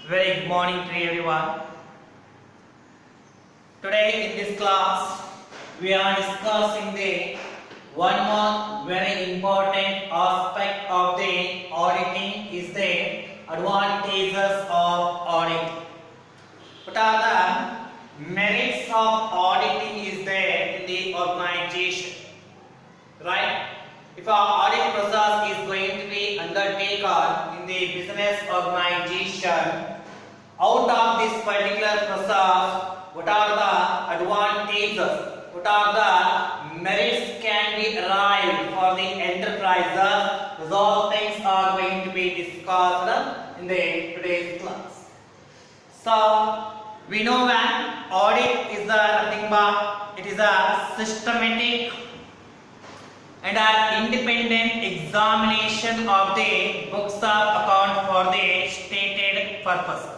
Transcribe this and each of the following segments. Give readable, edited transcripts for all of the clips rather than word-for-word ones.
Very good morning to everyone. Today in this class we are discussing the one more very important aspect of the auditing is the advantages of audit. What are the merits of auditing is there in the organization, right? If our audit process is going to be undertaken in the business organization, out of this particular process, what are the advantages, what are the merits can be arrived for the enterprises? Those things are going to be discussed in the today's class. So we know that audit is nothing but it is a systematic and an independent examination of the books of account for the stated purposes.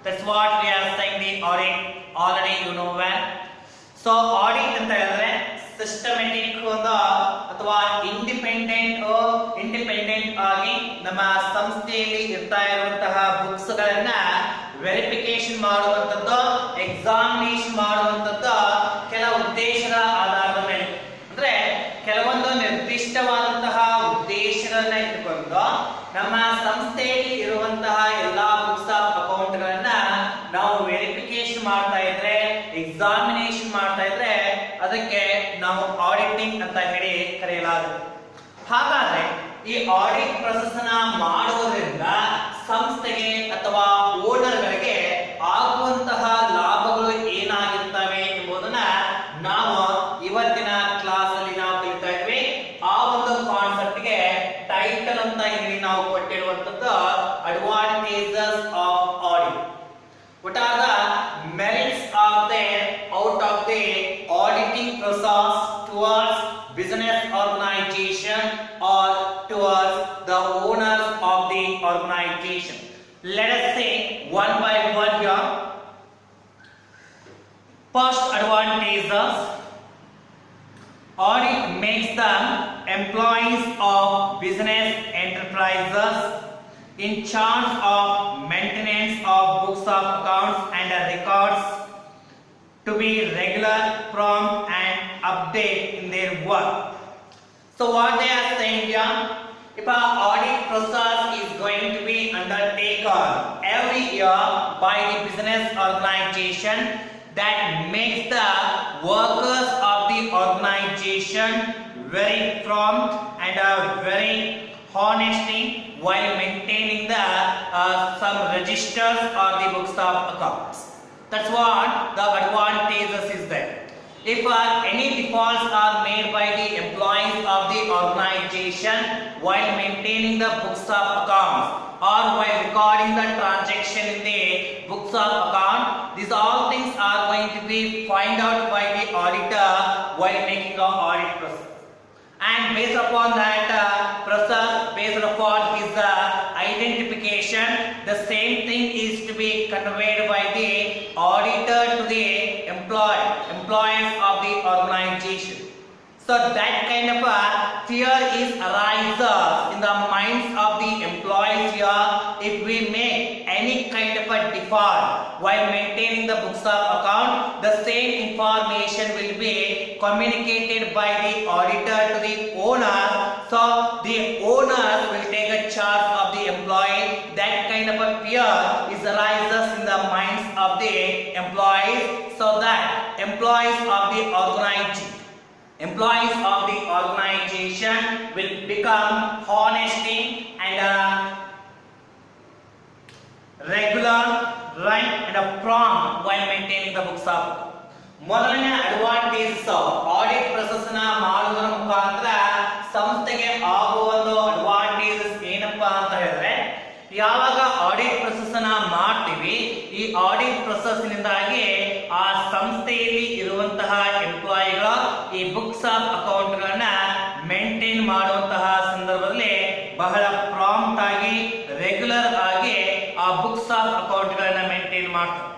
That's what we are saying the audit. Already you know when. So audit ಅಂತ ಹೇಳಿದ್ರೆ systematic ಅಥವಾ independent ಆಗಿ ನಮ್ಮ ಸಂಸ್ಥೆಯಲ್ಲಿ ಇರ್ತಾ ಇರುವಂತಹ books ಗಳನ್ನ verification ಮಾಡುವಂತದ್ದು, ಎಕ್ಸಾಮಿನೇಷನ್ ಮಾಡುವಂತದ್ದು ಕೆಲವು ಉದ್ದೇಶಗಳ ಆಧಾರದ ಮೇಲೆ, ಅಂದ್ರೆ ಕೆಲವೊಂದು ನಿರ್ದಿಷ್ಟವಾದಂತಹ ಉದ್ದೇಶಗಳನ್ನ ಇಟ್ಟುಕೊಂಡು ನಮ್ಮ ಸಂಸ್ಥೆಯಲ್ಲಿ ಇರುವಂತಹ ಎಲ್ಲಾ ಬುಕ್ಸ್ ಆಫ್ ಅಕೌಂಟ್ ಗಳನ್ನ ನಾವು ವೆರಿಫಿಕೇಶನ್ ಮಾಡ್ತಾ ಇದ್ರೆ, ಎಕ್ಸಾಮಿನೇಷನ್ ಮಾಡ್ತಾ ಇದ್ರೆ ಅದಕ್ಕೆ ನಾವು ಆಡಿಟಿಂಗ್ ಅಂತ ಹೇಳಿ ಕರೆಯಲಾಗುತ್ತೆ. ಹಾಗಾದ್ರೆ ಈ ಆಡಿಟ್ ಪ್ರೊಸೆಸ್ ನ ಮಾಡುವುದರಿಂದ ಸಂಸ್ಥೆಗೆ ಅಥವಾ ಓನರ್ಗಳಿಗೆ ಆಗುವಂತಹ ಲಾಭಗಳು ಏನಾಗಿರ್ತವೆ ಎಂಬುದನ್ನ ನಾವು ಇವತ್ತಿನ ಕ್ಲಾಸ್ ಅಲ್ಲಿ ನಾವು ಕಲಿತಾ ಇದ್ವಿ. ಆ ಒಂದು ಕಾನ್ಸೆಪ್ಟ್ ಗೆ ಟೈಟಲ್ ಅಂತ ಹೇಳಿ ನಾವು ಕೊಟ್ಟಿರುವಂತದ್ದು advantages of audit. What are the merits of the out of the auditing process towards business organization or towards the owners of the organization? Let us say one by one here. First advantages: audit makes the employees of business enterprises in charge of maintenance of books of accounts and records to be regular, prompt and update in their work. So what they are saying here, if our audit process is going to be undertaken every year by the business organization, that makes the workers of the organization very prompt and very honesty while maintaining the some registers or the books of accounts. That's what the advantages is there. If any defaults are made by the employees of the organization while maintaining the books of accounts or while recording the transaction in the books of account, these all things are going to be found out by the auditor while making the audit process. And based upon that process, based upon his identification, the same thing is to be conveyed by the auditor to the employees of the organization. So that kind of a fear is arises in the minds of the employees here if we make any kind of a default while maintaining the books of account. The same information will be communicated by the auditor to the owner, so the owners will take a charge of the employee. That kind of a fear is arises in the minds of the employees, so that employees of the organization will become honesty and regular, right and prompt while maintaining the books of. ಮೊದಲನೇ advantage audit process ನ ಮಾಡುವುದರ ಮುಖಾಂತರ ಸಂಸ್ಥೆಗೆ ಆಗುವ ಒಂದು advantages ಏನಪ್ಪಾ ಅಂತ ಹೇಳಿದ್ರೆ, ಯಾವಾಗ ಆಡಿಟ್ ಪ್ರೊಸೆಸ್ ನ ಮಾಡ್ತೀವಿ, ಈ ಆಡಿಟ್ ಪ್ರೊಸೆಸ್ ನಿಂದಾಗಿ ಆ ಸಂಸ್ಥೆಯಲ್ಲಿ ಇರುವಂತಹ ಎಂಪ್ಲಾಯಿಗಳ ಈ ಬುಕ್ಸ್ ಆಫ್ ಅಕೌಂಟ್ ಗಳನ್ನ ಮೇಂಟೈನ್ ಮಾಡುವಂತಹ ಸಂದರ್ಭದಲ್ಲಿ ಬಹಳ ಪ್ರಾಂಪ್ಟ್ ಆಗಿ ರೆಗ್ಯುಲರ್ ಆಗಿ ಆ ಬುಕ್ಸ್ ಆಫ್ ಅಕೌಂಟ್ ಗಳನ್ನ ಮೇಂಟೈನ್ ಮಾಡ್ತಾರೆ.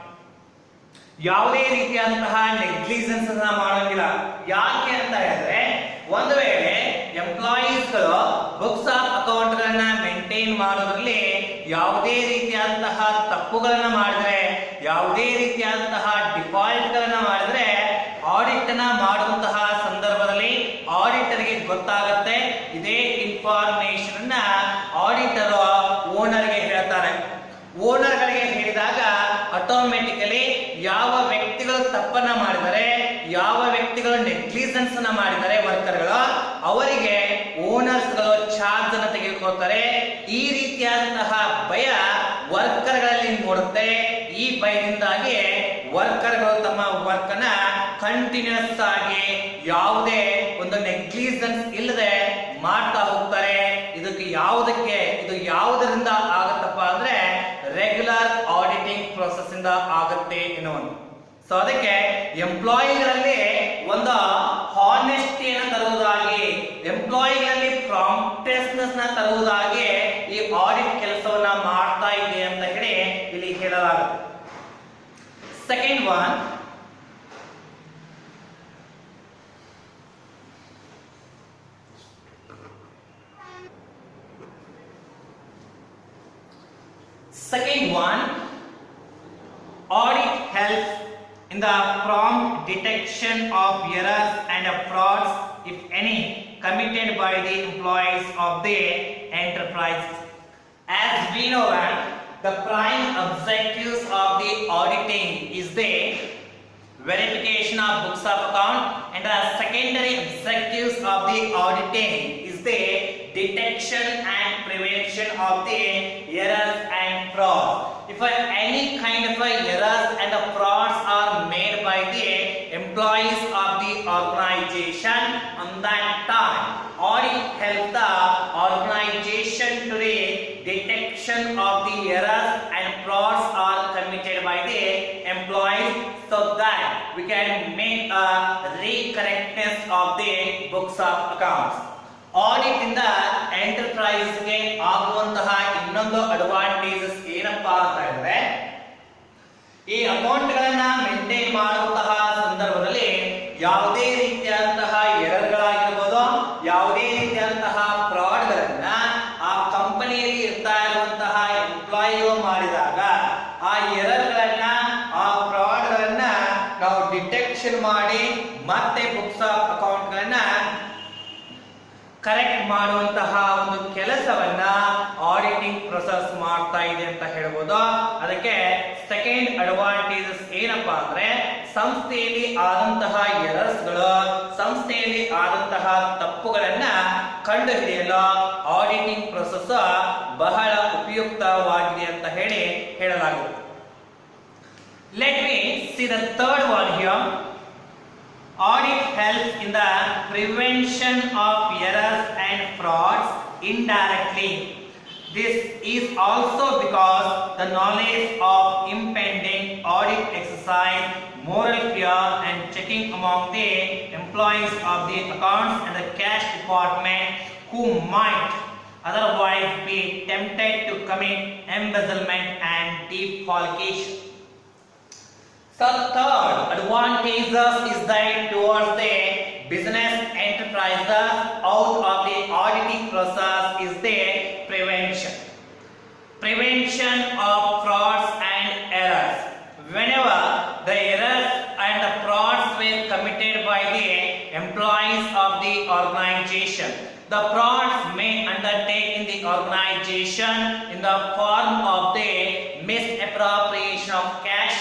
ಯಾವುದೇ ರೀತಿಯಾದಂತಹ ನೆಗ್ಲಿಜೆನ್ಸ್ ಅನ್ನ ಮಾಡೋಂಗಿಲ್ಲ. ಯಾಕೆ ಅಂತ ಹೇಳಿದ್ರೆ, ಒಂದು ವೇಳೆ ಎಂಪ್ಲಾಯೀಸ್ ಗಳು ಬುಕ್ಸ್ ಆಫ್ ಅಕೌಂಟ್ ಗಳನ್ನ ಮೇಂಟೈನ್ ಮಾಡೋದ್ರಲ್ಲಿ ಯಾವುದೇ ರೀತಿಯಾದಂತಹ ತಪ್ಪುಗಳನ್ನು ಮಾಡಿದ್ರೆ, ಯಾವುದೇ ರೀತಿಯಾದಂತಹ ಡಿಫಾಲ್ಟ್ಗಳನ್ನು ಮಾಡಿದ್ರೆ ಆಡಿಟ್ ಅನ್ನ ಮಾಡುವಂತಹ ಸಂದರ್ಭದಲ್ಲಿ ಆಡಿಟರ್ಗೆ ಗೊತ್ತಾಗುತ್ತೆ. ಇದೇ ಇನ್ಫಾರ್ಮೇಶನ್ ಅನ್ನ ಆಡಿಟರ್ ಓನರ್ಗೆ ಹೇಳ್ತಾರೆ. ಓನರ್ಗಳಿಗೆ ಹೇಳಿದಾಗ ಆಟೋಮೆಟಿಕಲಿ ಯಾವ ವ್ಯಕ್ತಿಗಳು ತಪ್ಪನ್ನ ಮಾಡಿದರೆ, ಯಾವ ವ್ಯಕ್ತಿಗಳು ನೆಗ್ಲಿಜೆನ್ಸ್ ಅನ್ನ ಮಾಡಿದರೆ ವರ್ಕರ್ಗಳು, ಅವರಿಗೆ ಓನರ್ಸ್ ಗಳು ಚಾರ್ಜ್ ಅನ್ನ ತೆಗೆದುಕೊಳ್ತಾರೆ. ಈ ರೀತಿಯಾದಂತಹ ಭಯ ವರ್ಕರ್ಗಳಲ್ಲಿ ಮೂಡುತ್ತೆ. ಈ ಭಯದಿಂದಾಗಿ ವರ್ಕರ್ಗಳು ತಮ್ಮ ವರ್ಕ್ ಅನ್ನ ಕಂಟಿನ್ಯೂಸ್ ಆಗಿ ಯಾವುದೇ ಒಂದು ನೆಗ್ಲಿಜೆನ್ಸ್ ಇಲ್ಲದೆ ಮಾಡ್ತಾ ಹೋಗ್ತಾರೆ. ಇದು ಯಾವುದರಿಂದ ಆಗತ್ತಪ್ಪ ಅಂದ್ರೆ ರೆಗ್ಯುಲರ್ ಆಡಿಟಿಂಗ್ ಪ್ರೋಸೆಸ್ ಇಂದ ಆಗುತ್ತೆ ಎನ್ನುವುದು. ಸೊ ಅದಕ್ಕೆ ಎಂಪ್ಲಾಯಿಗಳಲ್ಲಿ ಒಂದು ಹಾನೆಸ್ಟಿಯನ್ನು ತರುವುದಾಗಿ, ಎಂಪ್ಲಾಯಿಗಳಲ್ಲಿ ಪ್ರಾಂಪ್ಟ್ನೆಸ್ ನ ತರುವುದಾಗಿ ಈ ಆಡಿಟ್ ಕೆಲಸವನ್ನ ಮಾಡ್ತಾ ಇದೆ ಅಂತ ಹೇಳಿ ಇಲ್ಲಿ ಹೇಳಲಾಗುತ್ತೆ. Second one, audit helps in the prompt detection of errors and frauds, if any, committed by the employees of the enterprise. As we know that the prime objectives of the auditing is the verification of books of account, and the secondary objectives of the auditing is the detection and prevention of the errors and frauds. If any kind of errors and frauds are made by the employees of the organization, on that time audit helps the organization to the detection of the errors and frauds are committed by the employees, so that we can make a recorrectness of the books of accounts. Audit ಇಂದ enterprise ಗೆ ಆಗುವಂತಹ ಇನ್ನೊಂದು advantages ಏನಪ್ಪಾ ಅಂತ ಹೇಳಿದ್ರೆ, ಈ account ಗಳನ್ನ maintain ಮಾಡುವಂತಹ ಸಂದರ್ಭದಲ್ಲಿ ಯಾವುದೇ ರೀತಿಯಾದಂತಹ ಎರರ್ಗಳಾಗಿರ್ಬೋದು, ಯಾವುದೇ ರೀತಿಯಾದಂತಹ ಫ್ರಾಡ್ ಗಳನ್ನ ಆ ಕಂಪನಿಯಲ್ಲಿ ಇರ್ತಾ ಇರುವಂತಹ ಎಂಪ್ಲಾಯಿಗಳು ಮಾಡಿದಾಗ ಆ ಎರರ್ಗಳನ್ನ, ಆ ಫ್ರಾಡ್ ಗಳನ್ನ ನಾವು ಡಿಟೆಕ್ಷನ್ ಮಾಡಿ ಮತ್ತೆ ಬುಕ್ಸ್ ಆಫ್ ಅಕೌಂಟ್ ಗಳನ್ನ ಕರೆಕ್ಟ್ ಮಾಡುವಂತಹ ಒಂದು ಕೆಲಸವನ್ನ ಆಡಿಟಿಂಗ್ ಪ್ರೊಸೆಸ್ ಮಾಡ್ತಾ ಇದೆ ಅಂತ ಹೇಳ್ಬೋದು. ಅದಕ್ಕೆ ಸೆಕೆಂಡ್ ಅಡ್ವಾಂಟೇಜಸ್ ಏನಪ್ಪಾ ಅಂದ್ರೆ, ಸಂಸ್ಥೆಯಲ್ಲಿ ಆದಂತಹ ಎರರ್ಸ್ಗಳು, ಸಂಸ್ಥೆಯಲ್ಲಿ ಆದಂತಹ ತಪ್ಪುಗಳನ್ನ ಕಂಡುಹಿಡಿಯಲು ಆಡಿಟಿಂಗ್ ಪ್ರೊಸೆಸ್ ಬಹಳ ಉಪಯುಕ್ತವಾಗಿದೆ ಅಂತ ಹೇಳಲಾಗುತ್ತೆ. Let me C the third one here. Audit helps in the prevention of errors and frauds indirectly. This is also because the knowledge of impending audit exercise, moral fear and checking among the employees of the accounts and the cash department who might otherwise be tempted to commit embezzlement and defalcation. So third advantage is that towards the business enterprises out of the auditing process is the prevention. Prevention of frauds and errors. Whenever the errors and the frauds were committed by the employees of the organization, the frauds may undertake in the organization in the form of the misappropriation of cash,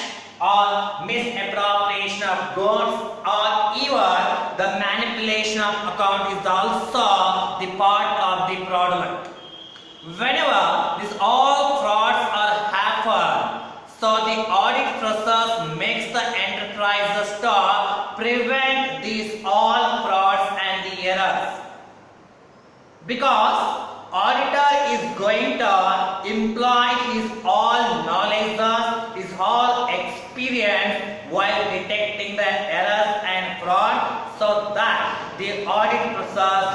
or misappropriation of goods, or even the manipulation of account is also the part of the fraudulent. Whenever these all frauds are happen, so the audit process makes the enterprises to prevent these all frauds and the errors, because auditor is going to employ his all knowledge, his all experience while detecting the errors and fraud, so that the audit process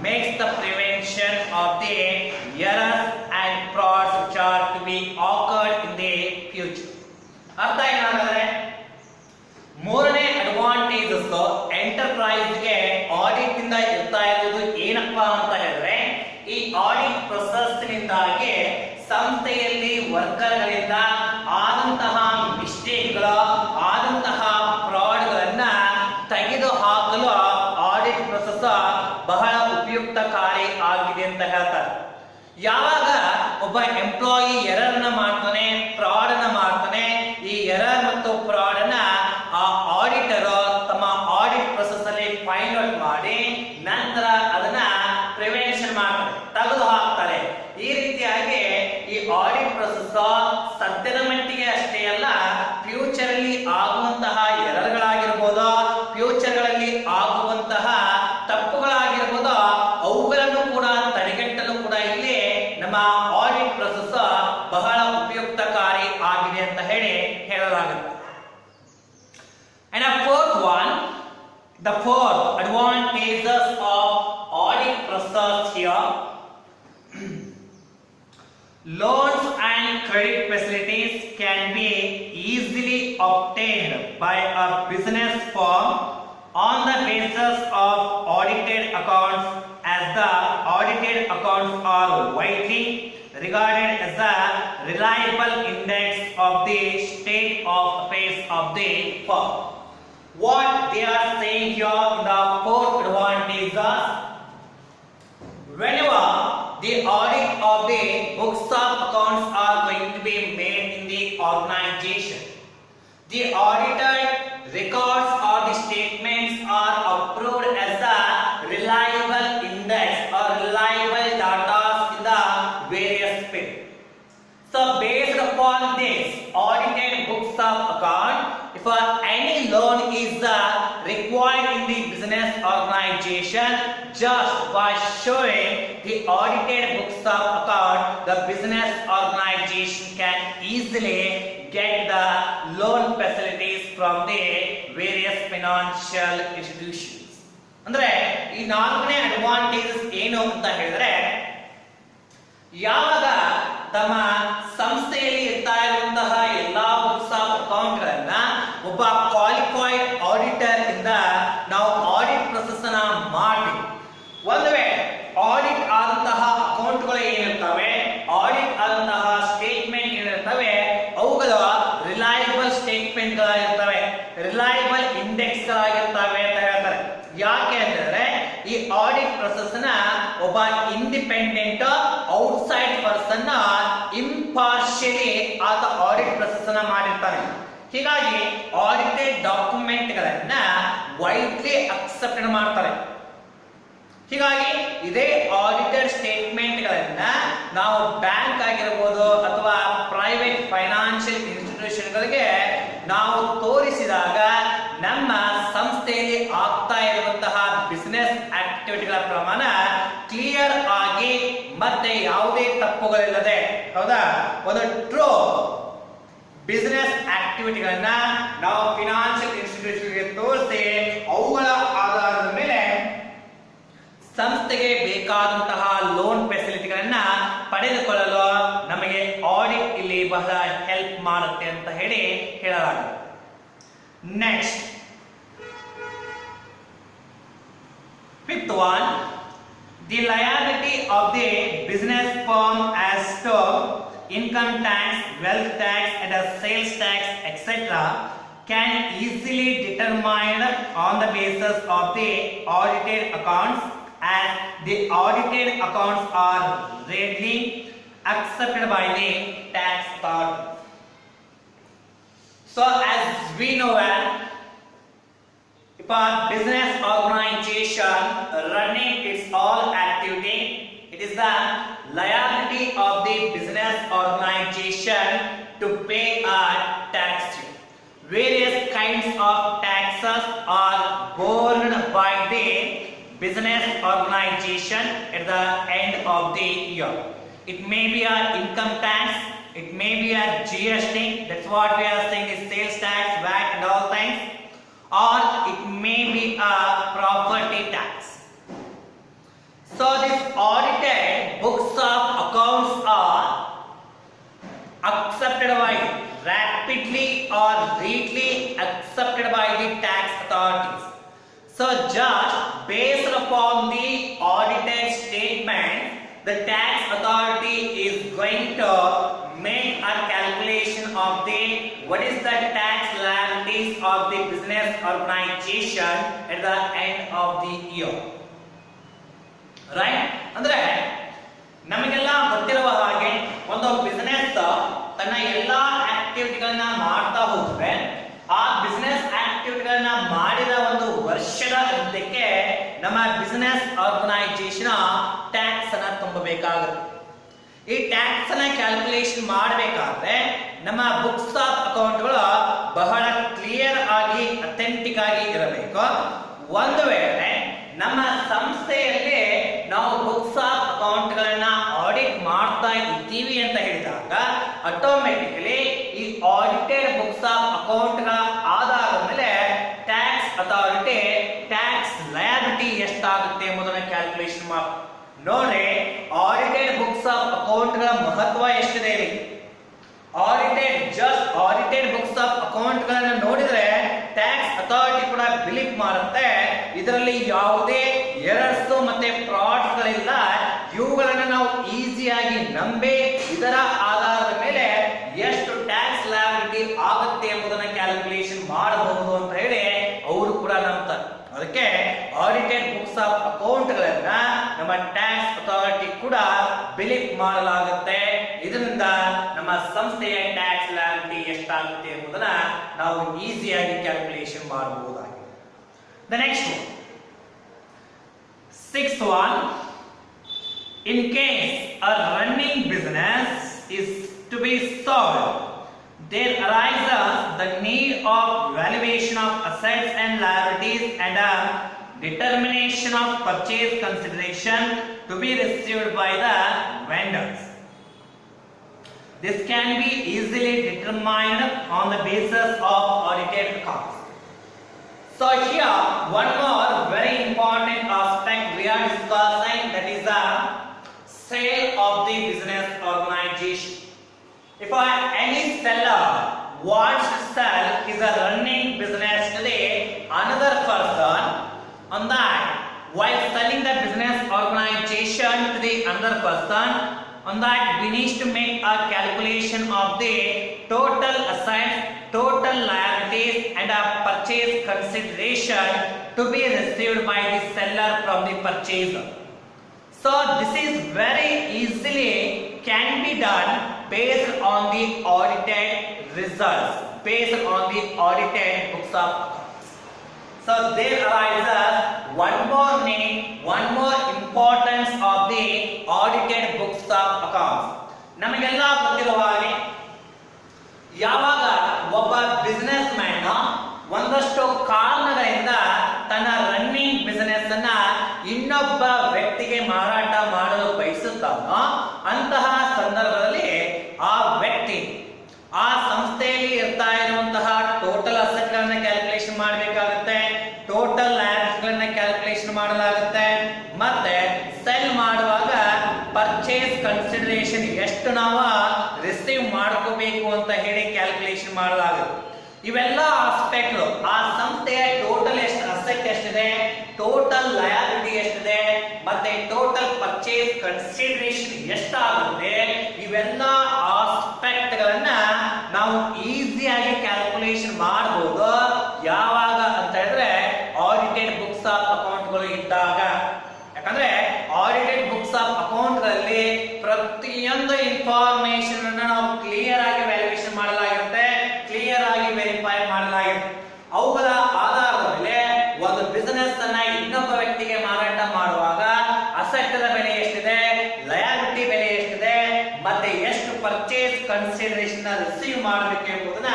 makes the prevention of the errors and frauds which are to be occurred in the future. ಅರ್ಥ ಏನಾದ್ರೆ, ಮೂರನೇ advantages enterprise ಗೆ audit ಇಂದ ಇರ್ತಾ ಇರುವುದು ಏನಪ್ಪಾ ಅಂತ ಹೇಳಿದ್ರೆ, ಈ ಆಡಿಟ್ ಪ್ರೊಸೆಸ್ ನಿಂದಾಗಿ ಸಂಸ್ಥೆಯಲ್ಲಿ ವರ್ಕರ್ಗಳಿಂದ ಆದಂತಹ ಮಿಸ್ಟೇಕ್ಗಳು ಆದಂತಹ ಫ್ರಾಡ್ಗಳನ್ನ ತೆಗೆದುಹಾಕಲು ಆಡಿಟ್ ಪ್ರೊಸೆಸ್ ಬಹಳ ಉಪಯುಕ್ತಕಾರಿ ಆಗಿದೆ ಅಂತ ಹೇಳ್ತಾರೆ. ಯಾವಾಗ ಒಬ್ಬ ಎಂಪ್ಲಾಯಿ ಎರರ್ನ ಮಾಡ್ತಾನೆ, ಫ್ರಾಡ್ ಅನ್ನ ಮಾಡ್ತಾನೆ, ಈ ಎರರ್ ಮತ್ತು ಫ್ರಾಡ್ ಅನ್ನ ಆ ಆಡಿಟರ್ ತಮ್ಮ ಆಡಿಟ್ ಪ್ರೊಸೆಸ್ ಅಲ್ಲಿ ಫೈಂಡ್ ಔಟ್ ಮಾಡಿ ನಂತರ ಅದನ್ನ ಪ್ರಿವೆನ್ಷನ್ ಮಾಡ್ತಾರೆ, ತೆಗೆದು ಹಾಕ್ತಾರೆ. ಈ ರೀತಿಯಾಗಿ ಈ ಆಡಿಟ್ ಪ್ರೊಸೆಸ್ ಸದ್ಯದ ಮಟ್ಟಿಗೆ ಅಷ್ಟೇ ಅಲ್ಲ, ಫ್ಯೂಚರ್ ಅಲ್ಲಿ ಆಗುವಂತಹ ಎರರ್ಗಳಾಗಿರ್ಬೋದು, ಫ್ಯೂಚರ್ಗಳಲ್ಲಿ ಆಗುವಂತಹ ತಪ್ಪುಗಳಾಗಿರ್ಬೋದು, ಅವುಗಳನ್ನು ಕೂಡ ತಡೆಗಟ್ಟಲು ಕೂಡ ಇಲ್ಲಿ ನಮ್ಮ ಆಡಿಟ್ ಪ್ರೊಸೆಸ್ ಬಹಳ ಉಪಯುಕ್ತಕಾರಿ ಆಗಿದೆ ಅಂತ ಹೇಳಲಾಗುತ್ತೆ. And a fourth one, the fourth advantages of audit process here, loans and credit facilities can be easily obtained by a business firm on the basis of audited accounts, as the audited accounts are widely regarded as a reliable index of the state of affairs of the firm. What they are saying here in the fourth advantage is, whenever the audit of the books of accounts are going to be made in the organization, the audited records or the statements are approved as the reliable index or reliable data in the various fields. So based upon this audited books of account, if any loan is required in the business organization, just by showing the audited books of account, the business organization can easily get the loan facilities from the various financial institutions. ಅಂದ್ರೆ ಈ ನಾಲ್ಕನೇ advantages ಏನು ಅಂತ ಹೇಳಿದ್ರೆ, ಯಾವಾಗ ತಮ್ಮ ಸಂಸ್ಥೆಯಲ್ಲಿ ಇರ್ತಾ ಇರುವಂತಹ ಎಲ್ಲಾ ಬುಕ್ಸ್ ಆಫ್ ಅಕೌಂಟ್ ಗಳನ್ನ ಒಬ್ಬ ಕ್ವಾಲಿಫೈಡ್ ಆಡಿಟರ್ ಇಂದ ನಾವು ಆಡಿಟ್ ಪ್ರೊಸೆಸ್ ಅನ್ನ ಮಾಡಿ, ಒಂದು ವೇಳೆ ಆಡಿಟ್ ಆದಂತಹ ಅಕೌಂಟ್ಗಳು ಏನಿರ್ತವೆ, ಆಡಿಟ್ ಆದಂತಹ ಸ್ಟೇಟ್ಮೆಂಟ್ ಏನಿರ್ತವೆ, ಅವುಗಳು ರಿಲಯಬಲ್ ಸ್ಟೇಟ್ಮೆಂಟ್ ಗಳಾಗಿರ್ತವೆ, ರಿಲಯಬಲ್ ಇಂಡೆಕ್ಸ್ ಗಳಾಗಿರ್ತವೆ ಅಂತ ಹೇಳ್ತಾರೆ. ಯಾಕೆ ಅಂತಂದ್ರೆ ಈ ಆಡಿಟ್ ಪ್ರೊಸೆಸ್ ನ ಒಬ್ಬ ಇಂಡಿಪೆಂಡೆಂಟ್ ಔಟ್ಸೈಡ್ ಪರ್ಸನ್ ಇಂಪಾರ್ಷಿಯಲಿ ಆತ ಆಡಿಟ್ ಪ್ರೊಸೆಸ್ ಅನ್ನ ಮಾಡಿರ್ತಾನೆ. ಹೀಗಾಗಿ ಆಡಿಟೆಡ್ ಡಾಕ್ಯುಮೆಂಟ್ ಗಳನ್ನ ವೈಡ್ಲಿ ಅಕ್ಸೆಪ್ಟೆಡ್ ಮಾಡ್ತಾರೆ. ಹೀಗಾಗಿ ಇದೇ ಆಡಿಟೆಡ್ ಸ್ಟೇಟ್ಮೆಂಟ್ ಗಳನ್ನ ನಾವು ಬ್ಯಾಂಕ್ ಆಗಿರಬಹುದು ಅಥವಾ ಪ್ರೈವೇಟ್ ಫೈನಾನ್ಷಿಯಲ್ ಇನ್ಸ್ಟಿಟ್ಯೂಷನ್ ಗಳಿಗೆ ನಾವು ತೋರಿಸಿದಾಗ ನಮ್ಮ ಸಂಸ್ಥೆಯಲ್ಲಿ ಆಗ್ತಾ ಇರುವಂತಹ ಬಿಸಿನೆಸ್ ಆಕ್ಟಿವಿಟಿಗಳ ಪ್ರಮಾಣ ಕ್ಲಿಯರ್ ಆಗಿ ಮತ್ತೆ ಯಾವುದೇ ತಪ್ಪುಗಳಿಲ್ಲದೆ, ಹೌದಾ, ಒಂದು ಟ್ರೂ ಬಿಸಿನೆಸ್ ಆಕ್ಟಿವಿಟಿಗಳನ್ನ ನಾವು ಫಿನಾನ್ಷಿಯಲ್ ಇನ್ಸ್ಟಿಟ್ಯೂಷನ್ಗೆ ತೋರಿಸಿ ಅವುಗಳ ಆಧಾರದ ಮೇಲೆ ಸಂಸ್ಥೆಗೆ ಬೇಕಾದಂತಹ ಲೋನ್ ಫೆಸಿಲಿಟಿಗಳನ್ನ ಪಡೆದುಕೊಳ್ಳಲು ನಮಗೆ ಆಡಿಟ್ ಇಲ್ಲಿ ಬಹಳ ಹೆಲ್ಪ್ ಮಾಡುತ್ತೆ ಅಂತ ಹೇಳಲಾಗಿದೆ. Next, fifth one, the liability of the business firm as to income tax, wealth tax, and sales tax, etc. can easily determined on the basis of the audited accounts, as the audited accounts are readily accepted by the tax authority. So as we know that if a business organization running its all activity, it is the liability of the business organization to pay a tax. Various kinds of taxes are borne by the business organization at the end of the year. It may be an income tax, it may be a GST, that's what we are saying is sales tax, VAT and all things, or it may be a property tax. So this audited books of accounts are accepted by rapidly or readily accepted by the tax authorities. So just based upon the audited statement, the tax authority is going to make a calculation of the what is the tax liabilities of the business organization at the end of the year. Right? ಅಂದ್ರೆ ನಮಗೆಲ್ಲ ಗೊತ್ತಿರುವ ಹಾಗೆ ಒಂದು business ತನ್ನ ಎಲ್ಲಾ ಆಕ್ಟಿವಿಟಿಗಳನ್ನ ಮಾಡ್ತಾ ಹೋದ್ರೆ ಆ ಬಿಸಿನೆಸ್ ಆಕ್ಟಿವಿಟಿಗಳನ್ನ ಮಾಡಿದ ಒಂದು ವರ್ಷದ ಅಂತ್ಯಕ್ಕೆ ನಮ್ಮ ಬಿಸಿನೆಸ್ ಆರ್ಗನೈಸೇಷನ್ ಟ್ಯಾಕ್ಸ್ ಅನ್ನ ತುಂಬಬೇಕಾಗುತ್ತೆ. ಈ ಟ್ಯಾಕ್ಸ್ ಅನ್ನ ಕ್ಯಾಲ್ಕುಲೇಷನ್ ಮಾಡಬೇಕಾದ್ರೆ ನಮ್ಮ ಬುಕ್ಸ್ ಆಫ್ ಅಕೌಂಟ್ಗಳು ಬಹಳ ಕ್ಲಿಯರ್ ಆಗಿ ಅಥೆಂಟಿಕ್ ಆಗಿ ಇರಬೇಕು. ಒಂದು ವೇಳೆ ನಮ್ಮ ಸಂಸ್ಥೆಯಲ್ಲಿ ನಾವು ಬುಕ್ಸ್ ಆಫ್ ಅಕೌಂಟ್ಗಳನ್ನ ಆಡಿಟ್ ಮಾಡ್ತಾ ಇದ್ದೀವಿ ಅಂತ ಹೇಳಿದಾಗ ಆಟೋಮೆಟಿಕಲಿ ಈ ಆಡಿಟೆಡ್ ಬುಕ್ಸ್ ಆಫ್ ಅಕೌಂಟ್ಗಳ ಆಧಾರದ ಮೇಲೆ ಟ್ಯಾಕ್ಸ್ ಅಥಾರಿಟಿ ಟ್ಯಾಕ್ಸ್ ಲಯಬಿಲಿಟಿ ಎಷ್ಟಾಗುತ್ತೆ ಎಂಬುದನ್ನು ಕ್ಯಾಲ್ಕುಲೇಷನ್ ಮಾಡಿ ನೋಡ್ರಿ. ಆಡಿಟೆಡ್ ಬುಕ್ಸ್ ಆಫ್ ಅಕೌಂಟ್ಗಳ ಮಹತ್ವ ಎಷ್ಟಿದೆ ಇಲ್ಲಿ. ಆಡಿಟೆಡ್ ಬುಕ್ಸ್ ಆಫ್ ಅಕೌಂಟ್ಗಳನ್ನು ನೋಡಿದ್ರೆ ಟ್ಯಾಕ್ಸ್ ಅಥಾರಿಟಿ ಕೂಡ ಬಿಲೀವ್ ಮಾಡುತ್ತೆ ಇದರಲ್ಲಿ ಯಾವುದೇ ಎರರ್ಸ್ ಮತ್ತೆ ಫ್ರಾಡ್ಸ್ ಗಳಿಲ್ಲ. ಇವುಗಳನ್ನು ನಾವು ಈಸಿಯಾಗಿ ನಂಬಿ ಇದರ ಆಧಾರದ ಮೇಲೆ ಎಷ್ಟು ಟ್ಯಾಕ್ಸ್ ಲಯಬಿಲಿಟಿ ಆಗುತ್ತೆ ಎಂಬುದನ್ನು ಕ್ಯಾಲ್ಕುಲೇಷನ್ ಮಾಡಬಹುದು ಅಂತ ಹೇಳಿ ಅವರು ಕೂಡ ನಂಬ್ತಾರೆ. ಅದಕ್ಕೆ ಆಡಿಟೆಡ್ ಬುಕ್ಸ್ ಆಫ್ ಅಕೌಂಟ್ಗಳನ್ನ ನಮ್ಮ ಟ್ಯಾಕ್ಸ್ ಅಥಾರಿಟಿ ಕೂಡ ಬಿಲೀವ್ ಮಾಡಲಾಗುತ್ತೆ. ಇದರಿಂದ ನಮ್ಮ ಸಂಸ್ಥೆಯ ಟ್ಯಾಕ್ಸ್ ಲಯಬಿಲಿಟಿ ಎಷ್ಟಾಗುತ್ತೆ ಎಂಬುದನ್ನ ನಾವು ಈಸಿಯಾಗಿ ಕ್ಯಾಲ್ಕುಲೇಷನ್ ಮಾಡಬಹುದಾಗಿದೆ. The next one, sixth one, in case a running business is to be sold, there arises the need of valuation of assets and liabilities and a determination of purchase consideration to be received by the vendors. This can be easily determined on the basis of audited accounts. So here one more very important aspect we are discussing, that is the sale of the business organization. If any seller wants to sell his running business to another person, on that while selling the business organization to the another person, on that we need to make a calculation of the total assets, total liabilities and a purchase consideration to be received by the seller from the purchaser. So this is very easily can be done based on the audited results, based on the audited books of accounts. So there arises one more name, one more importance of the audited books of accounts. ನಮಗೆಲ್ಲ ಗೊತ್ತಿರುವ ಹಾಗೆ ಯಾವಾಗ ಒಬ್ಬ business man ಒಂದಷ್ಟು ಕಾರಣಗಳಿಂದ ತನ್ನ running business ಅನ್ನ ಇನ್ನೊಬ್ಬ ವ್ಯಕ್ತಿಗೆ ಮಾರಾಟ ಮಾಡಲು ಬಯಸುತ್ತಾನೋ ಅಂತಹ ಸಂದರ್ಭದಲ್ಲಿ ಆ ವ್ಯಕ್ತಿ ಆ ಸಂಸ್ಥೆಯಲ್ಲಿ ಇರ್ತಾ ಇರುವಂತಹ ಟೋಟಲ್ ಅಸೆಟ್ ಗಳನ್ನ ಕ್ಯಾಲ್ಕುಲೇಷನ್ ಮಾಡಬೇಕಾಗುತ್ತೆ, ಟೋಟಲ್ ಲಯಬಿಲಿಟೀಸ್ ಗಳನ್ನ ಕ್ಯಾಲ್ಕುಲೇಷನ್ ಮಾಡಲಾಗುತ್ತೆ, ಮತ್ತೆ ಸೆಲ್ ಮಾಡುವಾಗ ಪರ್ಚೇಸ್ ಕನ್ಸಿಡರೇಷನ್ ಎಷ್ಟು ನಾವು ರಿಸೀವ್ ಮಾಡ್ಕೋಬೇಕು ಅಂತ ಹೇಳಿ ಕ್ಯಾಲ್ಕುಲೇಷನ್ ಮಾಡಲಾಗುತ್ತೆ. ಇವೆಲ್ಲ ಆಸ್ಪೆಕ್ಟ್ ಆ ಸಂಸ್ಥೆಯ ಟೋಟಲ್ ಎಷ್ಟು ಅಸೆಟ್ ಎಷ್ಟಿದೆ, ಟೋಟಲ್ ಲಯಬಿಲಿಟಿ ಎಷ್ಟಿದೆ, ಮತ್ತೆ ಟೋಟಲ್ ಪರ್ಚೇಸ್ ಕನ್ಸಿಡರೇಷನ್ ಎಷ್ಟಾಗುತ್ತೆ, ಇವೆಲ್ಲ ಆಸ್ಪೆಕ್ಟ್ ಗಳನ್ನ ನಾವು ಈಸಿಯಾಗಿ ಕ್ಯಾಲ್ಕುಲೇಷನ್ ಮಾಡಬಹುದು. ಯಾವಾಗ ಅಂತ ಹೇಳಿದ್ರೆ ಆಡಿಟೆಡ್ ಬುಕ್ಸ್ ಆಫ್ ಅಕೌಂಟ್ಗಳು ಇದ್ದಾಗ. ಯಾಕಂದ್ರೆ ಆಡಿಟೆಡ್ ಬುಕ್ಸ್ ಆಫ್ ಅಕೌಂಟ್ ಗಳಲ್ಲಿ ಪ್ರತಿಯೊಂದು ಇನ್ಫಾರ್ಮೇಶನ್ ಅನ್ನು ನಾವು ಕ್ಲಿಯರ್ ಆಗಿ ವ್ಯಾಲ್ಯೂಯೇಷನ್ ಮಾಡಲಾಗಿರುತ್ತೆ, ಕ್ಲಿಯರ್ ಆಗಿ ವೆರಿಫೈ ಮಾಡಲಾಗಿರುತ್ತೆ. ಅವುಗಳ ಆಧಾರದ ಮೇಲೆ ಒಂದು ಬಿಸಿನೆಸ್ ಅನ್ನ ಇನ್ನೊಬ್ಬ ವ್ಯಕ್ತಿಗೆ ಮಾರಾಟ ಮಾಡುವಾಗ ಅಸೆಟ್ ಬೆಲೆ ಎಷ್ಟಿದೆ, ಲಯಬಿಲಿಟಿ ಬೆಲೆ ಎಷ್ಟಿದೆ, ಮತ್ತೆ ಎಷ್ಟು ಪರ್ಚೇಸ್ ಕನ್ಸಿಡರೇಷನ್ ರಿಸೀವ್ ಮಾಡಬೇಕು ಎಂಬುದನ್ನ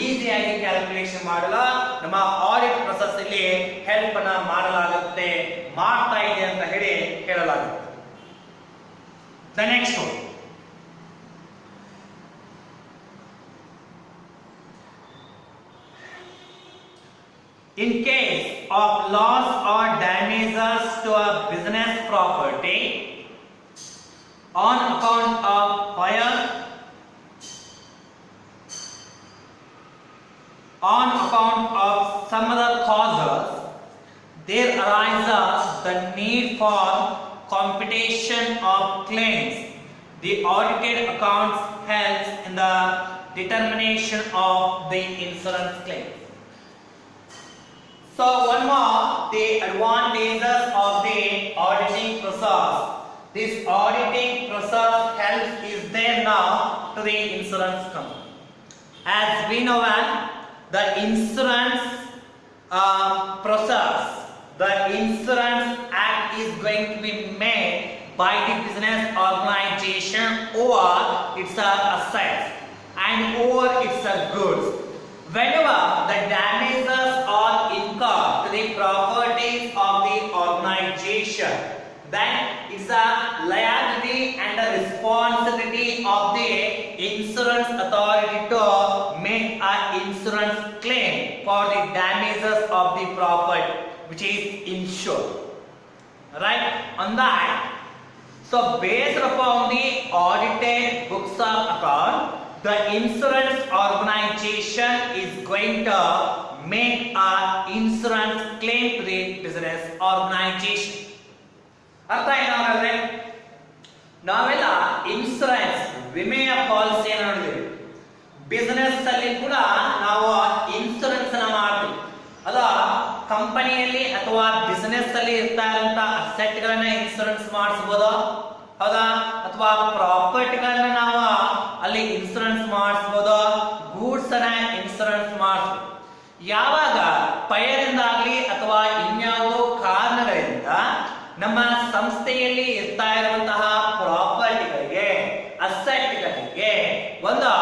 ಈಸಿಯಾಗಿ ಕ್ಯಾಲ್ಕುಲೇಷನ್ ಮಾಡಲು ನಮ್ಮ ಆಡಿಟ್ ಪ್ರೊಸೆಸ್ ಅಲ್ಲಿ ಹೆಲ್ಪ್ ಅನ್ನ ಮಾಡಲಾಗುತ್ತೆ, ಮಾಡ್ತಾ ಇದೆ ಅಂತ ಹೇಳಿ ಹೇಳಲಾಗುತ್ತೆ. The next one, in case of loss or damages to a business property on account of fire, on account of some other causes, there arises the need for computation of claims The audited accounts helps in the determination of the insurance claim. So one more, the advantages of the auditing process. This auditing process helps is there now to the insurance company. As we know that the insurance process, the insurance act is going to be made by the business organization or it's a asset and or it's a goods. Whenever the damages are incurred to the properties of the organization, then it's a liability and a responsibility of the insurance authority to make an insurance claim for the damages of the property which is insured. Right? On that, so based upon the audited books of account, the insurance organization is going to make an insurance claim to the business organization. ಅರ್ಥ ಏನು ಹಾಗಾದ್ರೆ? ನಾವೆಲ್ಲ insurance ವಿಮೆಯ ಪಾಲಿಸಿಯನ್ನು ನೋಡಿದ್ವಿ. Business ಅಲ್ಲಿ ಕೂಡ ನಾವು ಇನ್ಶೂರೆನ್ಸ್ ಅನ್ನು ಮಾಡ್ತೀವಿ. ಅದ ಕಂಪನಿಯಲ್ಲಿ ಅಥವಾ ಬಿಸಿನೆಸ್ ಅಲ್ಲಿ ಇರ್ತಾ ಇರುವಂತ ಅಸೆಟ್ ಗಳನ್ನ ಇನ್ಶೂರೆನ್ಸ್ ಮಾಡಿಸಬಹುದು, ಹೌದಾ? ಅಥವಾ ಪ್ರಾಪರ್ಟಿಗಳನ್ನ ನಾವು ಅಲ್ಲಿ ಇನ್ಶೂರೆನ್ಸ್ ಮಾಡಿಸಬಹುದು, ಗೂಡ್ಸ್ ಅನ್ನ ಇನ್ಶೂರೆನ್ಸ್ ಮಾಡಿಸಬಹುದು. ಯಾವಾಗ ಫೈರಿಂದಾಗ್ಲಿ ಅಥವಾ ಇನ್ಯಾವುದೋ ಕಾರಣಗಳಿಂದ ನಮ್ಮ ಸಂಸ್ಥೆಯಲ್ಲಿ ಇರ್ತಾ ಇರುವಂತಹ ಪ್ರಾಪರ್ಟಿಗಳಿಗೆ ಅಸೆಟ್ಗಳಿಗೆ ಒಂದು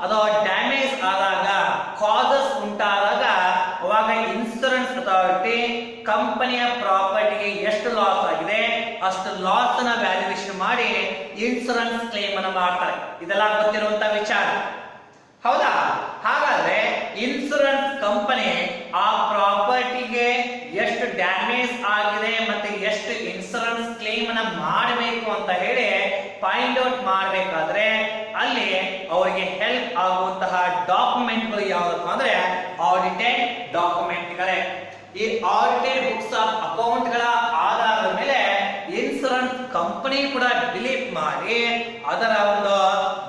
ಅದು ಡ್ಯಾಮೇಜ್ ಆದಾಗ, ಕಾಸಸ್ ಉಂಟಾದಾಗ ಅವಾಗ ಇನ್ಶೂರೆನ್ಸ್ ಅಥಾರಿಟಿ ಕಂಪನಿಯ ಪ್ರಾಪರ್ಟಿಗೆ ಎಷ್ಟು ಲಾಸ್ ಆಗಿದೆ ಅಷ್ಟು ಲಾಸ್ ಅನ್ನ ವ್ಯಾಲ್ಯೂಯೇಷನ್ ಮಾಡಿ ಇನ್ಶೂರೆನ್ಸ್ ಕ್ಲೇಮ್ ಅನ್ನು ಮಾಡ್ತಾರೆ. ಇದೆಲ್ಲ ಗೊತ್ತಿರುವಂತ ವಿಚಾರ, ಹೌದಾ? ಹಾಗಾದ್ರೆ ಇನ್ಶೂರೆನ್ಸ್ ಕಂಪನಿ ಆ ಪ್ರಾಪರ್ಟಿಗೆ ಎಷ್ಟು ಡ್ಯಾಮೇಜ್ ಆಗಿದೆ ಮತ್ತೆ ಎಷ್ಟು ಇನ್ಶೂರೆನ್ಸ್ ಕ್ಲೇಮ್ ಅನ್ನ ಮಾಡಬೇಕು ಅಂತ ಹೇಳಿ ಫೈಂಡ್ ಔಟ್ ಮಾಡಬೇಕಾದ್ರೆ ಅಲ್ಲಿ ಅವರಿಗೆ ಹೆಲ್ಪ್ ಆಗುವಂತಹ ಡಾಕ್ಯುಮೆಂಟ್ಗಳು ಯಾವುದಪ್ಪ ಅಂದ್ರೆ ಆಡಿಟೆಡ್ ಡಾಕ್ಯುಮೆಂಟ್ಗಳೇ. ಈ ಆಡಿಟೆಡ್ ಬುಕ್ಸ್ ಆಫ್ ಅಕೌಂಟ್ಗಳ ಆಧಾರದ ಮೇಲೆ ಇನ್ಶೂರೆನ್ಸ್ ಕಂಪನಿ ಕೂಡ ಡಿಲೀಟ್ ಮಾಡಿ ಅದರ ಒಂದು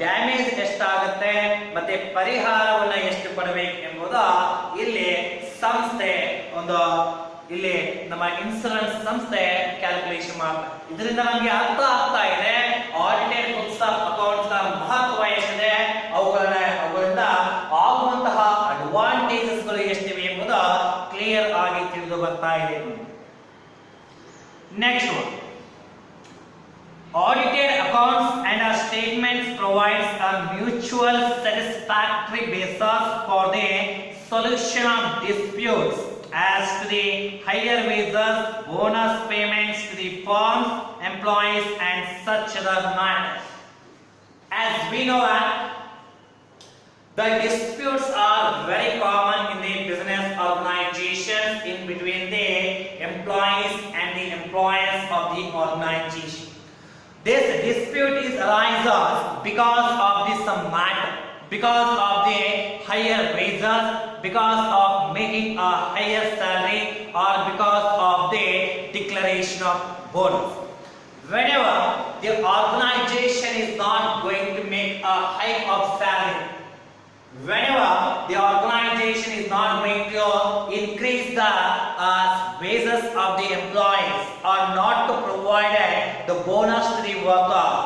ಡ್ಯಾಮೇಜ್ ಎಷ್ಟಾಗುತ್ತೆ ಮತ್ತೆ ಪರಿಹಾರವನ್ನ ಎಷ್ಟು ಕೊಡಬೇಕು ಎಂಬುದು ಇಲ್ಲಿ ಸಂಸ್ಥೆ ಇಲ್ಲಿ ನಮ್ಮ ಇನ್ಶೂರೆನ್ಸ್ ಸಂಸ್ಥೆ ಕ್ಯಾಲ್ಕುಲೇಷನ್ ಮಾಡ್ತಾರೆ. ಇದರಿಂದ ನಮಗೆ ಅರ್ಥ ಆಗ್ತಾ ಇದೆ ಆಡಿಟೆಡ್ ಬುಕ್ಸ್ ಆಫ್ ಅಕೌಂಟ್ಸ್ ಮಹತ್ವ ಎಷ್ಟಿದೆ, ಅವುಗಳಿಂದ ಆಗುವಂತಹ ಅಡ್ವಾಂಟೇಜಸ್ ಗಳು ಎಷ್ಟಿವೆ ಎಂಬುದು ಕ್ಲಿಯರ್ ಆಗಿ ತಿಳಿದು ಬರ್ತಾ ಇದೆ. Next one, audited accounts and our statements provides a mutual satisfactory basis for the solution of disputes as to the higher wages, bonus payments to the firms, employees and such other matters. As we know that the disputes are very common in the business organizations in between the employees and the employers of the organization. This dispute is arises because of this matter, because of the higher wages, because of making a higher salary, or because of the declaration of bonus. Whenever the organization is not going to make a hike of salary, whenever the organization is not going to increase the wages of the employees or not to provide the bonus to the workers,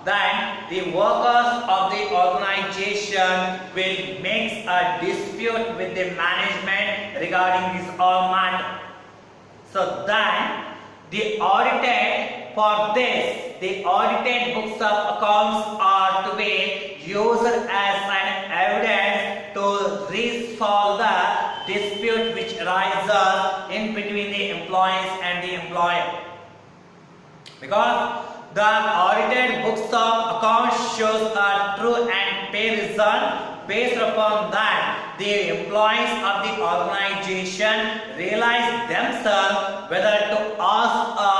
then the workers of the organization will make a dispute with the management regarding this all matter. So then the audited books of accounts are to be used as an evidence to resolve the dispute which arises in between the employees and the employer. Because the audited books of accounts shows a true and fair result. Based upon that, the employees of the organization realize themselves whether to ask a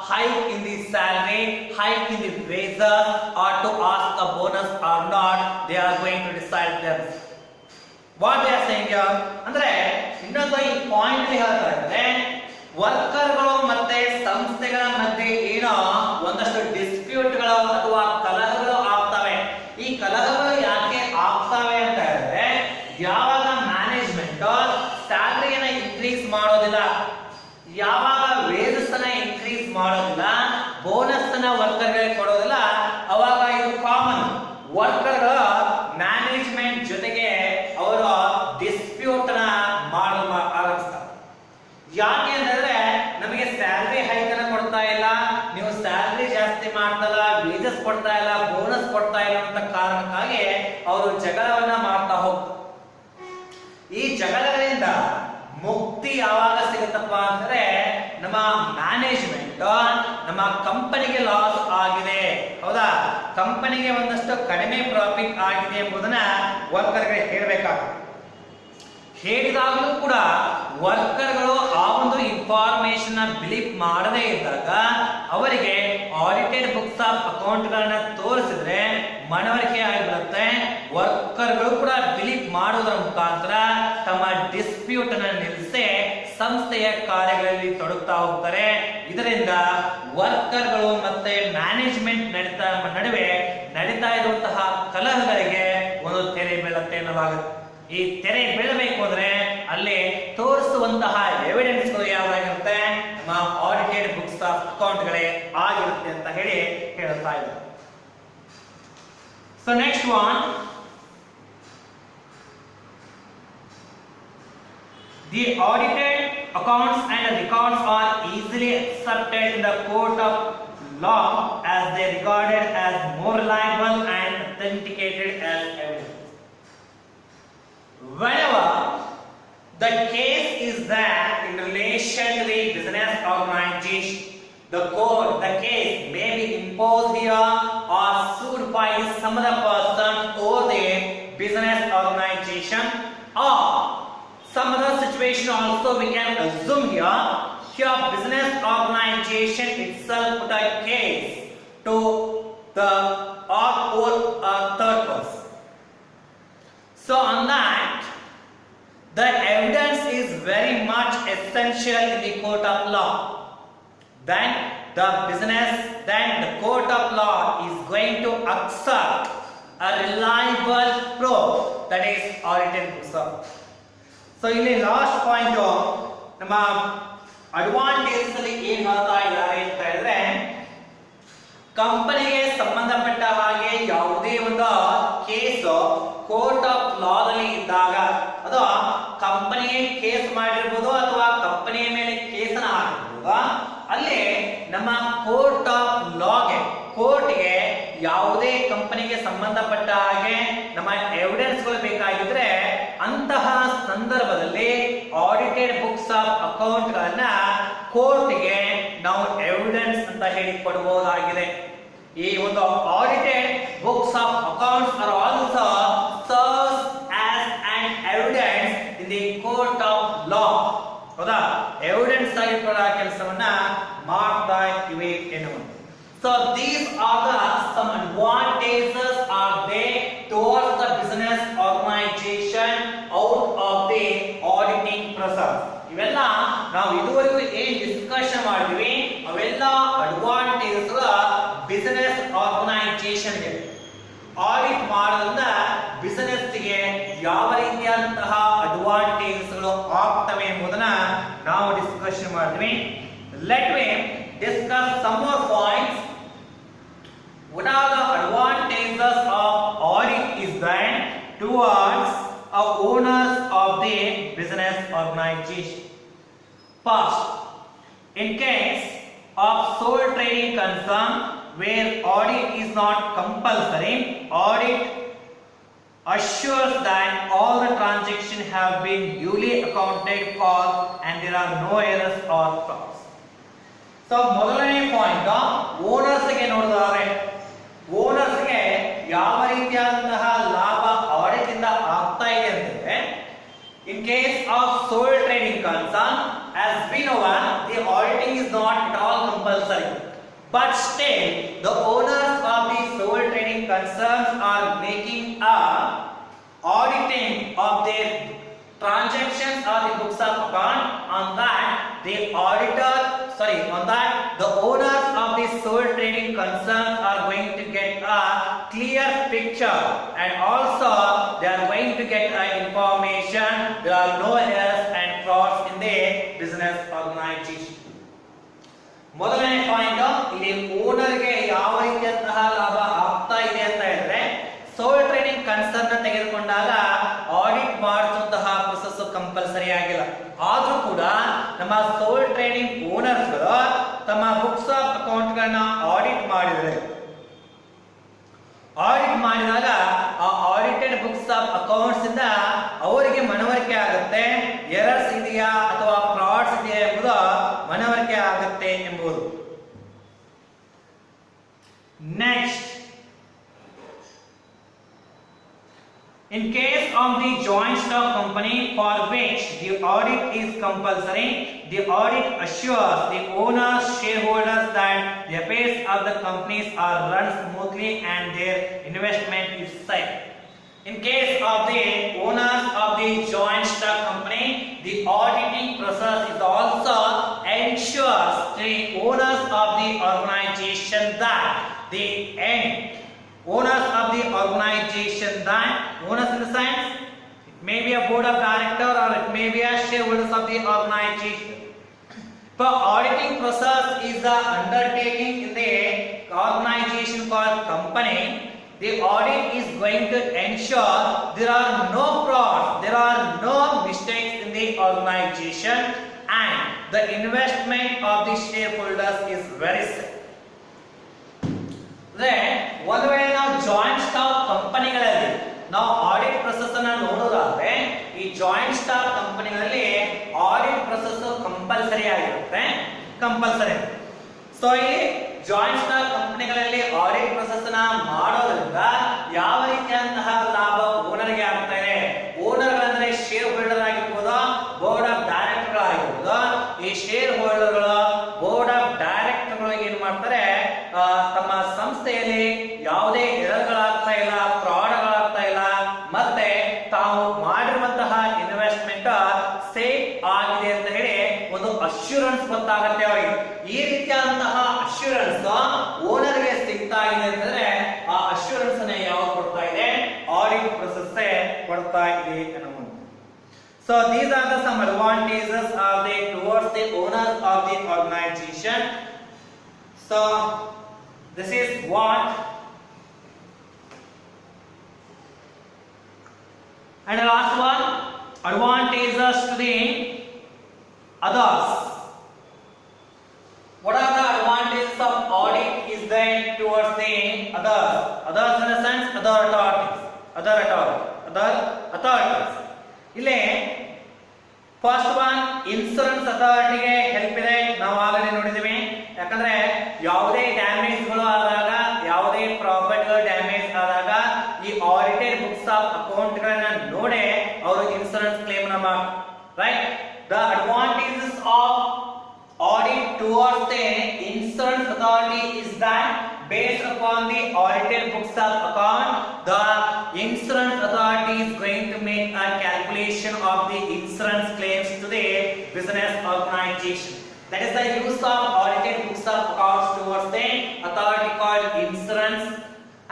hike in the salary, hike in the wages, or to ask a bonus or not. They are going to decide themselves. What they are saying here, ಅಂದ್ರೆ ಇನ್ನೊಂದು ಈ point ಹೇಳ್ತಾ ಇದ್ದಾರೆ, ವರ್ಕರ್ಗಳು ಮತ್ತೆ ಸಂಸ್ಥೆಗಳ ಮಧ್ಯೆ ಏನೋ ಒಂದಷ್ಟು ಡಿಸ್ಪ್ಯೂಟ್ಗಳು ಅಥವಾ ಕಲಹಗಳು ಬೋನಸ್ ಕೊಡ್ತಾ ಇರುವಂತ ಕಾರಣಕ್ಕಾಗಿ ಅವರು ಜಗಳವನ್ನ ಮಾಡ್ತಾ ಹೋಗ್ತಾರೆ. ಈ ಜಗಳಗಳಿಂದ ಮುಕ್ತಿ ಯಾವಾಗ ಸಿಗುತ್ತಪ್ಪ ಅಂದ್ರೆ ನಮ್ಮ ಮ್ಯಾನೇಜ್ಮೆಂಟ್ ನಮ್ಮ ಕಂಪನಿಗೆ ಲಾಸ್ ಆಗಿದೆ, ಹೌದಾ, ಕಂಪನಿಗೆ ಒಂದಷ್ಟು ಕಡಿಮೆ ಪ್ರಾಫಿಟ್ ಆಗಿದೆ ಎಂಬುದನ್ನ ವರ್ಕರ್ಗೆ ಹೇಳಬೇಕಾಗುತ್ತೆ. ಹೇಳಿದಾಗಲೂ ಕೂಡ ವರ್ಕರ್ಗಳು ಆ ಒಂದು ಇನ್ಫಾರ್ಮೇಶನ್ ಬಿಲೀವ್ ಮಾಡದೇ ಇದ್ದಾಗ ಅವರಿಗೆ ಆಡಿಟೆಡ್ ಬುಕ್ಸ್ ಆಫ್ ಅಕೌಂಟ್ ಗಳನ್ನ ತೋರಿಸಿದ್ರೆ ಮನವರಿಕೆ ಆಗಿಬಿಡುತ್ತೆ. ವರ್ಕರ್ಗಳು ಕೂಡ ಬಿಲೀವ್ ಮಾಡುವುದರ ಮುಖಾಂತರ ತಮ್ಮ ಡಿಸ್ಪ್ಯೂಟ್ ಅನ್ನು ನಿಲ್ಲಿಸಿ ಸಂಸ್ಥೆಯ ಕಾರ್ಯಗಳಲ್ಲಿ ತೊಡಗ್ತಾ ಹೋಗ್ತಾರೆ. ಇದರಿಂದ ವರ್ಕರ್ಗಳು ಮತ್ತೆ ಮ್ಯಾನೇಜ್ಮೆಂಟ್ ನಡುವೆ ನಡೀತಾ ಇರುವಂತಹ ಕಲಹಗಳಿಗೆ ಒಂದು ತೆರೆ ಬೀಳುತ್ತೆ ಎನ್ನಲಾಗುತ್ತೆ. ಈ ತೆರೆ ಬೀಳಬೇಕು ಅಂದ್ರೆ ಅಲ್ಲಿ ತೋರಿಸುವಂತಹ ಎವಿಡೆನ್ಸ್ಗಳು ಯಾವ್ದಾಗಿರುತ್ತೆ, ನಮ್ಮ ಆಡಿಟೆಡ್ ಬುಕ್ಸ್ ಆಫ್ ಅಕೌಂಟ್ಗಳೇ ಆಗಿರುತ್ತೆ ಅಂತ ಹೇಳಿ ಹೇಳ್ತಾ ಇದ್ದಾರೆ. So next one, the audited accounts and records are easily accepted in the court of law as they regarded as more reliable and authenticated as evidence. Whenever the case is that in relation to the business organization, the case may be imposed here or sued by some other person or the business organization, or some other situation also we can assume here. Here business organization itself put a case to the or third person. So on that, the evidence is very much essential in the court of law. Then the court of law is going to accept a reliable proof, that is audited books of. So ಇಲ್ಲಿ last point ನಮ್ಮ advantage ಅಲ್ಲಿ ಏನ್ ಹೇಳ್ತಾ ಇದ್ದಾರೆ ಅಂತ ಹೇಳಿದ್ರೆ, ಕಂಪನಿಗೆ ಸಂಬಂಧಪಟ್ಟ ಹಾಗೆ ಯಾವುದೇ ಒಂದು ಕೇಸ್ ಕೋರ್ಟ್ ಆಫ್ ಲಾದಲ್ಲಿ ಇದ್ದಾಗ, ಅದು ಕಂಪನಿಗೆ ಕೇಸ್ ಮಾಡಿರ್ಬೋದು ಅಥವಾ ಕಂಪನಿಯ ಮೇಲೆ ಕೇಸನ ಹಾಕಿರ್ಬೋದು, ಅಲ್ಲಿ ನಮ್ಮ ಕೋರ್ಟ್ ಆಫ್ ಲಾಗೆ ಕೋರ್ಟ್ಗೆ ಯಾವುದೇ ಕಂಪನಿಗೆ ಸಂಬಂಧಪಟ್ಟ ಹಾಗೆ ನಮ್ಮ ಎವಿಡೆನ್ಸ್ಗಳು ಬೇಕಾಗಿದ್ರೆ ಅಂತಹ ಸಂದರ್ಭದಲ್ಲಿ ಆಡಿಟೆಡ್ ಬುಕ್ಸ್ ಆಫ್ ಅಕೌಂಟ್ ಗಳನ್ನ ಕೋರ್ಟ್ಗೆ ನಾವು ಎವಿಡೆನ್ಸ್ ಅಂತ ಹೇಳಿ ಕೊಡಬಹುದಾಗಿದೆ. ಈ ಒಂದು audited books of accounts are also serves as on evidence in the court of law, ಹೌದಾ, ಎವಿಡೆನ್ಸ್ ಆಗಿ ಕೊಡೋ ಕೆಲಸವನ್ನ ಮಾಡ್ತಾ ಇವೆ ಎನ್ನುವುದು. So these are the some advantages are there towards the business organization out of the auditing process. ಇವೆಲ್ಲ ನಾವು ಇದುವರೆಗೂ ಏನ್ ಡಿಸ್ಕಷನ್ ಮಾಡಿದ್ವಿ ಅವೆಲ್ಲ ಅಡ್ವಾಂಟೇಜಸ್ ಬಿಸಿನೆಸ್ ಆರ್ಗನೈಸೇಷನ್ ಗೆ. ಆಡಿಟ್ ಮಾಡೋದ್ರಿಂದ ಬಿಸಿನೆಸ್ ಗೆ ಯಾವ ರೀತಿಯಾದಂತಹ ಅಡ್ವಾಂಟೇಜಸ್ ಗಳು ಆಗ್ತವೆ ಎಂಬುದನ್ನ ನಾವು ಡಿಸ್ಕಷನ್ ಮಾಡಿದ್ವಿ. Let me discuss some more points. What are the advantages of audit is that towards owners of the business organization. First, in case of sole trading concern where audit is not compulsory, audit assures that all the transactions have been duly accounted for and there are no errors or frauds. So ಮೊದಲನೇ point, owners ಗೆ ನೋಡಿದ್ರೆ owners ಗೆ ಯಾವ ರೀತಿಯಾದಂತಹ ಲಾಭ audit ಇಂದ ಆಗ್ತಾ ಇದೆ ಅಂತಂದ್ರೆ, in case of sole trading concern as we know the auditing is not at all compulsory, but still the owners of the sole trading concerns are making a auditing of their transactions or the books of account. On that the owners of the sole trading concerns are going to get a clear picture, and also they are going to get information there are no errors and frauds in the business organization. ಮೊದಲನೇ point, ಇಲ್ಲಿ owner ಗೆ ಯಾವ ರೀತಿಯಂತಹ ಲಾಭ ಆಗ್ತಾ ಇದೆ ಅಂತ ಹೇಳಿದ್ರೆ, ಸೋಲ್ ಟ್ರೇಡಿಂಗ್ ಕನ್ಸರ್ನ್ ತೆಗೆದುಕೊಂಡಾಗ ಆಡಿಟ್ ಮಾಡಿಸುವಂತಹ ಪ್ರೊಸೆಸ್ ಕಂಪಲ್ಸರಿ ಆಗಿಲ್ಲ. ಆದ್ರೂ ಕೂಡ ನಮ್ಮ ಸೋಲ್ ಟ್ರೇಡಿಂಗ್ ಓನರ್ಸ್ ಗಳು ತಮ್ಮ ಬುಕ್ಸ್ ಆಫ್ ಅಕೌಂಟ್ ಗಳನ್ನ ಆಡಿಟ್ ಮಾಡಿದರೆ ಮಾಡಿದಾಗ ಆ ಆಡಿಟೆಡ್ ಬುಕ್ಸ್ ಆಫ್ ಅಕೌಂಟ್ಸ್ ಇಂದ ಅವರಿಗೆ ಮನವರಿಕೆ ಆಗುತ್ತೆ ಎರರ್ಸ್ ಇದೆಯಾ ಅಥವಾ ಫ್ರಾಡ್ಸ್ ಇದೆಯಾ ಎಂಬುದು ಮನವರಿಕೆ ಆಗುತ್ತೆ ಎಂಬುದು. Next, in case of the joint stock company for which the audit is compulsory, the audit assures the owners, shareholders that the affairs of the companies are run smoothly and their investment is safe. In case of the owners of the joint stock company, the auditing process is also ensures the owners of the organization that the owners of the organization, that owners in the sense it may be a board of director or it may be a shareholders of the organization. The auditing process is the undertaking in the organization called company. The audit is going to ensure there are no frauds, there are no mistakes in the organization, and the investment of the shareholders is very safe. ಒಂದು ವೇಳೆ ನಾವು joint stock ಕಂಪನಿಗಳಲ್ಲಿ ನಾವು audit process ಅನ್ನು ನೋಡೋದಾದ್ರೆ ಈ joint stock ಕಂಪನಿಗಳಲ್ಲಿ audit process compulsory ಆಗಿರುತ್ತೆ, ಕಂಪಲ್ಸರಿ. ಸೊ ಈ ಜಾಯಿಂಟ್ ಸ್ಟಾಕ್ ಕಂಪನಿಗಳಲ್ಲಿ ಆಡಿಟ್ ಪ್ರೊಸೆಸ್ ಅನ್ನ ಮಾಡೋದ್ರಿಂದ ಯಾವ ರೀತಿಯಂತಹ ಲಾಭ ಓನರ್ಗೆ ಆಗ್ತಾ ಇದೆ? ಓನರ್ ಅಂದ್ರೆ ಶೇರ್ ಹೋಲ್ಡರ್ ಆಗಿರ್ಬೋದು, ಬೋರ್ಡ್ ಆಫ್ ಡೈರೆಕ್ಟರ್ ಆಗಿರ್ಬೋದು. ಈ ಶೇರ್ ಹೋಲ್ಡರ್ಗಳು, ಬೋರ್ಡ್ ಆಫ್ ಡೈರೆಕ್ಟರ್ಗಳು ಏನ್ ಮಾಡ್ತಾರೆ, ತಮ್ಮ ಸಂಸ್ಥೆಯಲ್ಲಿ ಯಾವುದೇ ಎರರ್ಗಳಾಗ್ತಾ ಇಲ್ಲ, ಫ್ರಾಡ್ಗಳಾಗ್ತಾ ಇಲ್ಲ, ಮತ್ತೆ ತಾವು ಮಾಡಿರುವಂತಹ ಇನ್ವೆಸ್ಟ್ಮೆಂಟ್ ಸೇಫ್ ಆಗಿದೆ ಅಂತ ಹೇಳಿ ಒಂದು ಅಶ್ಯೂರೆನ್ಸ್ ಗೊತ್ತಾಗುತ್ತೆ ಅವರಿಗೆ. ಈ ರೀತಿಯಾದಂತಹ ಅಶ್ಯೂರೆನ್ಸ್ ಓನರ್ಗೆ ಸಿಗ್ತಾ ಇದೆ ಅಂತಂದ್ರೆ ಆ ಅಶ್ಯೂರೆನ್ಸ್ ಅನ್ನ ಯಾವಾಗ ಕೊಡ್ತಾ ಇದೆ? ಆಡಿಟ್ ಪ್ರೊಸೆಸ್ ಕೊಡ್ತಾ ಇದೆ ಅನ್ನುವುದು. So these are the some advantages of the towards the owners of the organization. So this is what, and the last one, advantages to the others. What are the advantages of audit is there towards the others? Others in the sense other authorities. ಇಲ್ಲಿ first one insurance ಅಥಾರಿಟಿಗೆ help ಇದೆ, ನಾವು already ನೋಡಿದ್ದೀವಿ. ಯಾಕಂದ್ರೆ ಯಾವುದೇ ಡ್ಯಾಮೇಜ್ಗಳು ಆದಾಗ, ಯಾವುದೇ ಪ್ರಾಪರ್ಟಿಗಳು damage ಆದಾಗ ಈ ಆಡಿಟೆಡ್ ಬುಕ್ಸ್ ಆಫ್ ಅಕೌಂಟ್ ಗಳನ್ನ ನೋಡಿ ಅವರು ಇನ್ಶೂರೆನ್ಸ್ ಕ್ಲೇಮ್ ನ ಮಾಡ್ತಾರೆ, right? The advantages of audit towards the insurance authority is that based upon the audited books of account, the insurance authority is going to make a calculation of the insurance claims to the business organization. That is the use of audited books of accounts towards the authority called insurance.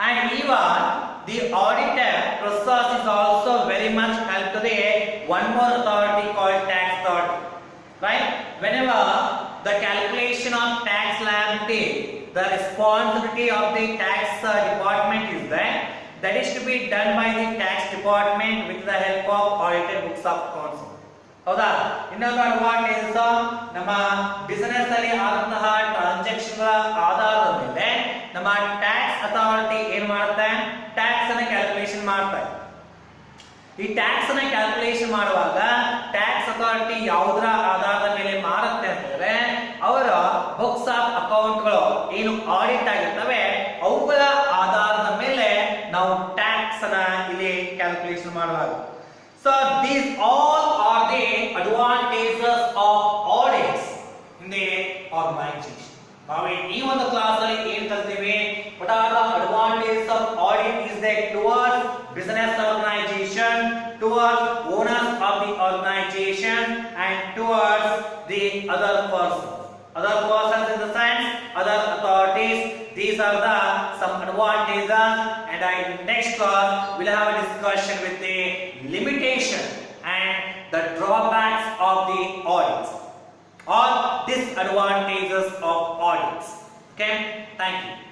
And even the auditor process is also very much help to the one more authority called tax authority, right? Whenever the calculation of tax liability, the responsibility of the tax department is there, that is to be done by the tax department with the help of audited books of accounts. ಹೌದಾ? ಇನ್ನೊಂದು advantage, ನಮ್ಮ business ಅಲ್ಲಿ ಆದಂತಹ transaction ಆಧಾರದ ಮೇಲೆ ನಮ್ಮ tax authority ಏನ್ ಮಾಡುತ್ತೆ? ಟ್ಯಾಕ್ಸ್ ಅನ್ನ ಕ್ಯಾಲ್ಕುಲೇಷನ್ ಮಾಡ್ತಾರೆ. ಈ ಟ್ಯಾಕ್ಸ್ ಅನ್ನ ಕ್ಯಾಲ್ಕುಲೇಷನ್ ಮಾಡುವಾಗ ಟ್ಯಾಕ್ಸ್ ಅಥಾರಿಟಿ ಯಾವುದರ ಆಧಾರದ ಮೇಲೆ ಮಾರುತ್ತೆ ಅಂತಂದ್ರೆ ಅವರ ಬುಕ್ಸ್ ಆಫ್ ಅಕೌಂಟ್ಗಳು ಏನು ಆಡಿಟ್ ಆಗಿರ್ತವೆ ಅವುಗಳ ಆಧಾರದ ಮೇಲೆ ನಾವು ಟ್ಯಾಕ್ಸ್ ಅನ್ನ ಇಲ್ಲಿ ಕ್ಯಾಲ್ಕುಲೇಷನ್ ಮಾಡುವಾಗ. So these all are the advantages of audits in the organisation. ನಾವು ಈ ಒಂದು ಕ್ಲಾಸ್ ಅಲ್ಲಿ ಏನ್ ಕಲ್ತೀವಿ? what are the advantages of audit is that towards business organization, towards owners of the organization, and towards the other persons in the sense other authorities. These are the some advantages, and in next class we'll have a discussion with the limitation and the drawbacks of the audits or disadvantages of audits. Okay, thank you.